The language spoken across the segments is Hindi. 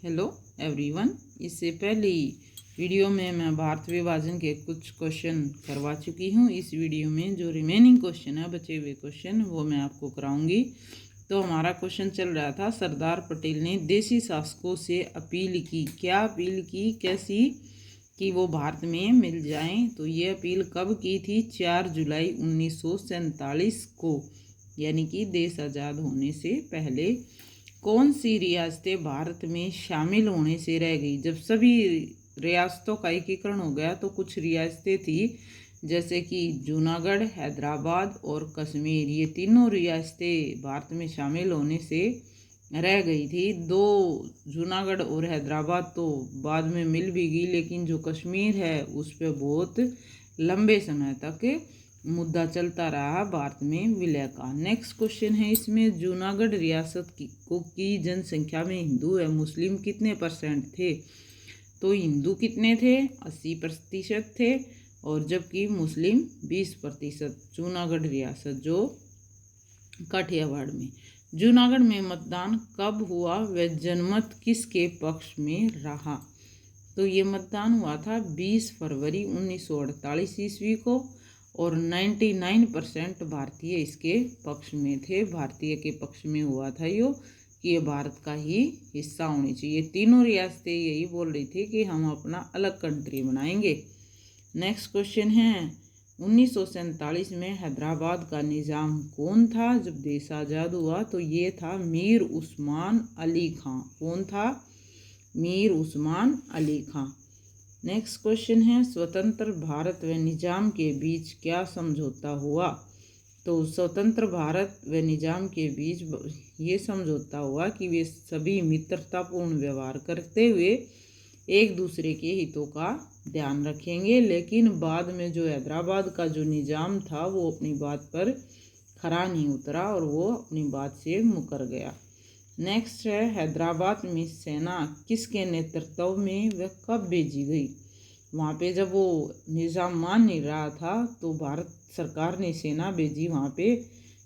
Hello everyone. इससे पहले वीडियो में मैं भारत विभाजन के कुछ क्वेश्चन करवा चुकी हूँ। इस वीडियो में जो रिमेनिंग क्वेश्चन है, बचे हुए क्वेश्चन, वो मैं आपको कराऊंगी। तो हमारा क्वेश्चन चल रहा था, सरदार पटेल ने देशी शासकों से अपील की। क्या अपील की, कैसी, कि वो भारत में मिल जाएं। तो ये अपील कब की थी? 4 जुलाई 1947 को, यानी कि देश आज़ाद होने से पहले। कौन सी रियासतें भारत में शामिल होने से रह गई? जब सभी रियासतों का एकीकरण हो गया तो कुछ रियासतें थी, जैसे कि जूनागढ़, हैदराबाद और कश्मीर। ये तीनों रियासतें भारत में शामिल होने से रह गई थी। दो, जूनागढ़ और हैदराबाद तो बाद में मिल भी गई, लेकिन जो कश्मीर है उस पर बहुत लंबे समय तक मुद्दा चलता रहा भारत में विलय का। नेक्स्ट क्वेश्चन है इसमें, जूनागढ़ रियासत की जनसंख्या में हिंदू है मुस्लिम कितने परसेंट थे? तो हिंदू कितने थे? 80% थे, और जबकि मुस्लिम 20%। जूनागढ़ रियासत जो काठियावाड़ में। जूनागढ़ में मतदान कब हुआ व जनमत किसके पक्ष में रहा? तो ये मतदान हुआ था 20 फरवरी 1948 ईस्वी को, और 99% भारतीय इसके पक्ष में थे। भारतीय के पक्ष में हुआ था यो, कि ये भारत का ही हिस्सा होनी चाहिए। तीनों रियासतें यही बोल रही थी कि हम अपना अलग कंट्री बनाएंगे। नेक्स्ट क्वेश्चन है, 1947 में हैदराबाद का निज़ाम कौन था जब देश आज़ाद हुआ? तो ये था मीर उस्मान अली खां। कौन था? मीर उस्मान अली खां। नेक्स्ट क्वेश्चन है, स्वतंत्र भारत व निजाम के बीच क्या समझौता हुआ? तो स्वतंत्र भारत व निजाम के बीच ये समझौता हुआ कि वे सभी मित्रतापूर्ण व्यवहार करते हुए एक दूसरे के हितों का ध्यान रखेंगे। लेकिन बाद में जो हैदराबाद का जो निजाम था वो अपनी बात पर खरा नहीं उतरा और वो अपनी बात से मुकर गया। नेक्स्ट है, हैदराबाद में सेना किसके नेतृत्व में व कब भेजी गई? वहाँ पे जब वो निज़ाम मान नहीं रहा था तो भारत सरकार ने सेना भेजी वहाँ पे,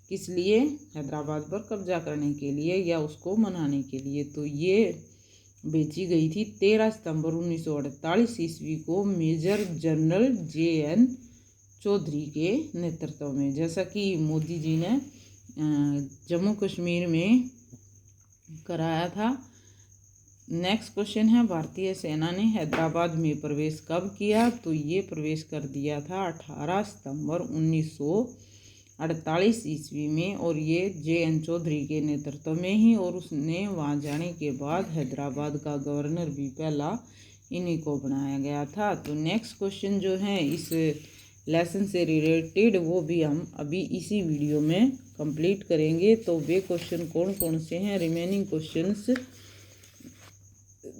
किस लिए? हैदराबाद पर कब्जा करने के लिए या उसको मनाने के लिए। तो ये भेजी गई थी 13 सितंबर 1948 ईस्वी को मेजर जनरल JN चौधरी के नेतृत्व में, जैसा कि मोदी जी ने जम्मू कश्मीर में कराया था। नेक्स्ट क्वेश्चन है, भारतीय सेना ने हैदराबाद में प्रवेश कब किया? तो ये प्रवेश कर दिया था 18 सितंबर 1948 ईस्वी में, और ये JN चौधरी के नेतृत्व में ही। और उसने वहाँ जाने के बाद हैदराबाद का गवर्नर भी पहला इन्हीं को बनाया गया था। तो नेक्स्ट क्वेश्चन जो है इस लेसन से रिलेटेड, वो भी हम अभी इसी वीडियो में कंप्लीट करेंगे। तो वे क्वेश्चन कौन कौन से हैं? रिमेनिंग क्वेश्चंस,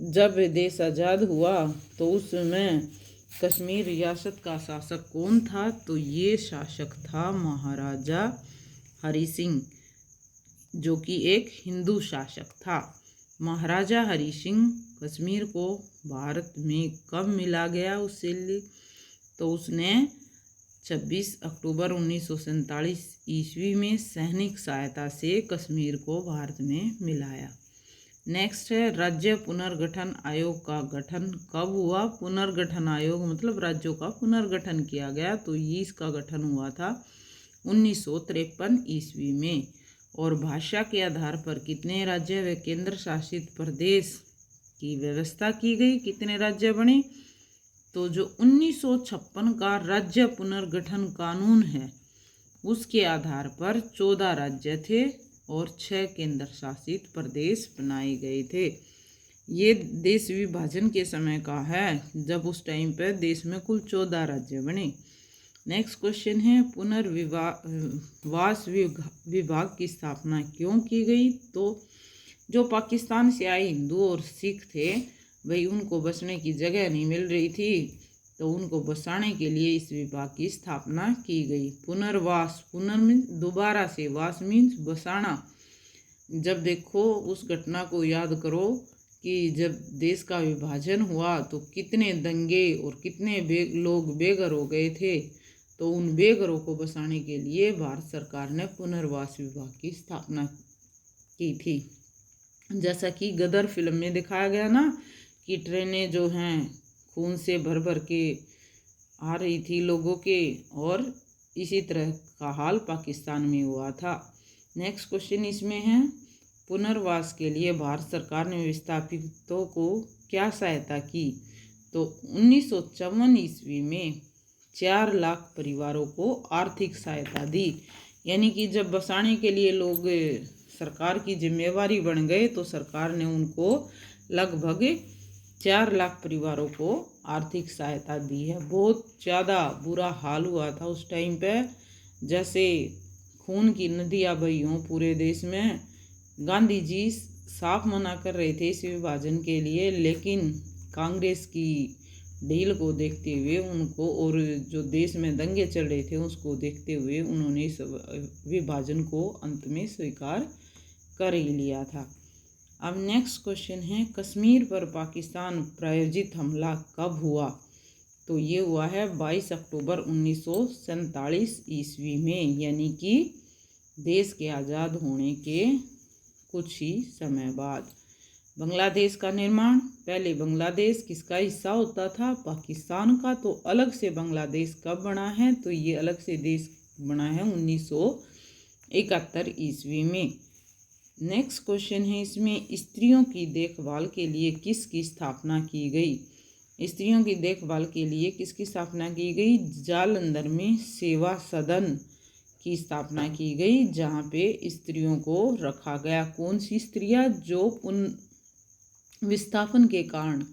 जब देश आज़ाद हुआ तो उस समय कश्मीर रियासत का शासक कौन था? तो ये शासक था महाराजा हरि सिंह, जो कि एक हिंदू शासक था। महाराजा हरि सिंह कश्मीर को भारत में कब मिला गया उससे? तो उसने 26 अक्टूबर 1947 ईस्वी में सैनिक सहायता से कश्मीर को भारत में मिलाया। नेक्स्ट है, राज्य पुनर्गठन आयोग का गठन कब हुआ? पुनर्गठन आयोग मतलब राज्यों का पुनर्गठन किया गया, तो ये इसका गठन हुआ था 1953 ईस्वी में। और भाषा के आधार पर कितने राज्य व केंद्र शासित प्रदेश की व्यवस्था की गई? कितने राज्य बने? तो जो 1956 का राज्य पुनर्गठन कानून है उसके आधार पर 14 राज्य थे और 6 केंद्र शासित प्रदेश बनाए गए थे। ये देश विभाजन के समय का है, जब उस टाइम पर देश में कुल 14 राज्य बने। नेक्स्ट क्वेश्चन है, पुनर्वास विभाग की स्थापना क्यों की गई? तो जो पाकिस्तान से आए हिंदू और सिख थे, भाई उनको बसने की जगह नहीं मिल रही थी, तो उनको बसाने के लिए इस विभाग की स्थापना की गई। पुनर्वास, पुनर् मीन्स दोबारा से, वास मीन्स बसाना। जब देखो उस घटना को याद करो कि जब देश का विभाजन हुआ तो कितने दंगे और कितने लोग बेघर हो गए थे, तो उन बेघरों को बसाने के लिए भारत सरकार ने पुनर्वास विभाग की स्थापना की थी। जैसा कि गदर फिल्म में दिखाया गया ना कि ट्रेनें जो हैं खून से भर भर के आ रही थी लोगों के, और इसी तरह का हाल पाकिस्तान में हुआ था। नेक्स्ट क्वेश्चन इसमें है, पुनर्वास के लिए भारत सरकार ने विस्थापितों को क्या सहायता की? तो 1954 ईस्वी में 4 लाख परिवारों को आर्थिक सहायता दी। यानी कि जब बसाने के लिए लोग सरकार की जिम्मेवारी बन गए तो सरकार ने उनको लगभग 4 लाख परिवारों को आर्थिक सहायता दी है। बहुत ज़्यादा बुरा हाल हुआ था उस टाइम पे, जैसे खून की नदियाँ बही हों पूरे देश में। गांधी जी साफ मना कर रहे थे इस विभाजन के लिए, लेकिन कांग्रेस की डील को देखते हुए उनको, और जो देश में दंगे चल रहे थे उसको देखते हुए उन्होंने इस विभाजन को अंत में स्वीकार कर ही लिया था। अब नेक्स्ट क्वेश्चन है, कश्मीर पर पाकिस्तान प्रायोजित हमला कब हुआ? तो ये हुआ है 22 अक्टूबर 1947 ईस्वी में, यानी कि देश के आज़ाद होने के कुछ ही समय बाद। बांग्लादेश का निर्माण, पहले बांग्लादेश किसका हिस्सा होता था? पाकिस्तान का। तो अलग से बांग्लादेश कब बना है? तो ये अलग से देश बना है 1971 ईस्वी में। नेक्स्ट क्वेश्चन है इसमें, स्त्रियों की देखभाल के लिए किसकी स्थापना की गई? स्त्रियों की देखभाल के लिए किसकी स्थापना की गई? जालंधर में सेवा सदन की स्थापना की गई, जहाँ पे स्त्रियों को रखा गया। कौन सी स्त्रियाँ? जो उन विस्थापन के कारण,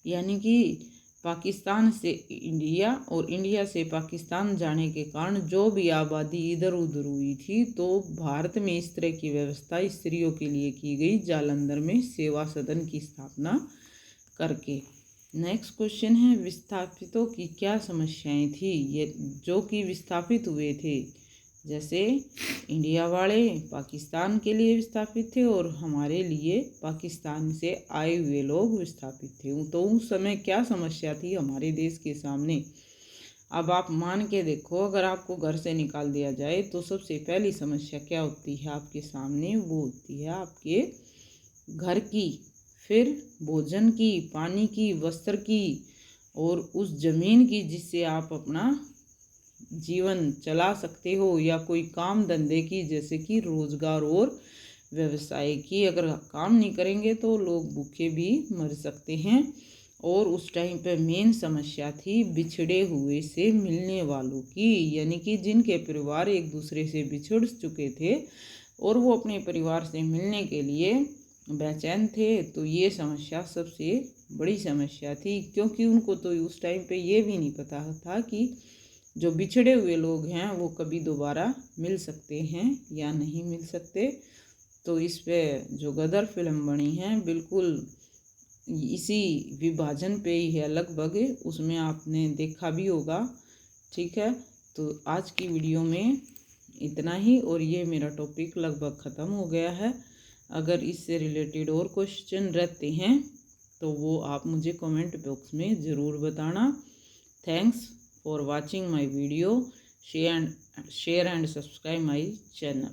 यानी कि पाकिस्तान से इंडिया और इंडिया से पाकिस्तान जाने के कारण जो भी आबादी इधर उधर हुई थी, तो भारत में इस तरह की व्यवस्था स्त्रियों के लिए की गई, जालंधर में सेवा सदन की स्थापना करके। नेक्स्ट क्वेश्चन है, विस्थापितों की क्या समस्याएं थी? ये जो कि विस्थापित हुए थे, जैसे इंडिया वाले पाकिस्तान के लिए विस्थापित थे और हमारे लिए पाकिस्तान से आए हुए लोग विस्थापित थे, तो उस समय क्या समस्या थी हमारे देश के सामने? अब आप मान के देखो, अगर आपको घर से निकाल दिया जाए तो सबसे पहली समस्या क्या होती है आपके सामने? वो होती है आपके घर की, फिर भोजन की, पानी की, वस्त्र की, और उस जमीन की जिससे आप अपना जीवन चला सकते हो, या कोई काम धंधे की, जैसे कि रोजगार और व्यवसाय की। अगर काम नहीं करेंगे तो लोग भूखे भी मर सकते हैं। और उस टाइम पे मेन समस्या थी बिछड़े हुए से मिलने वालों की, यानी कि जिनके परिवार एक दूसरे से बिछड़ चुके थे और वो अपने परिवार से मिलने के लिए बेचैन थे। तो ये समस्या सबसे बड़ी समस्या थी, क्योंकि उनको तो उस टाइम पे ये भी नहीं पता था कि जो बिछड़े हुए लोग हैं वो कभी दोबारा मिल सकते हैं या नहीं मिल सकते। तो इस पे जो गदर फिल्म बनी है बिल्कुल इसी विभाजन पे ही है लगभग, उसमें आपने देखा भी होगा। ठीक है, तो आज की वीडियो में इतना ही, और ये मेरा टॉपिक लगभग ख़त्म हो गया है। अगर इससे रिलेटेड और क्वेश्चन रहते हैं तो वो आप मुझे कमेंट बॉक्स में ज़रूर बताना। Thanks for watching my video. Share and subscribe my channel.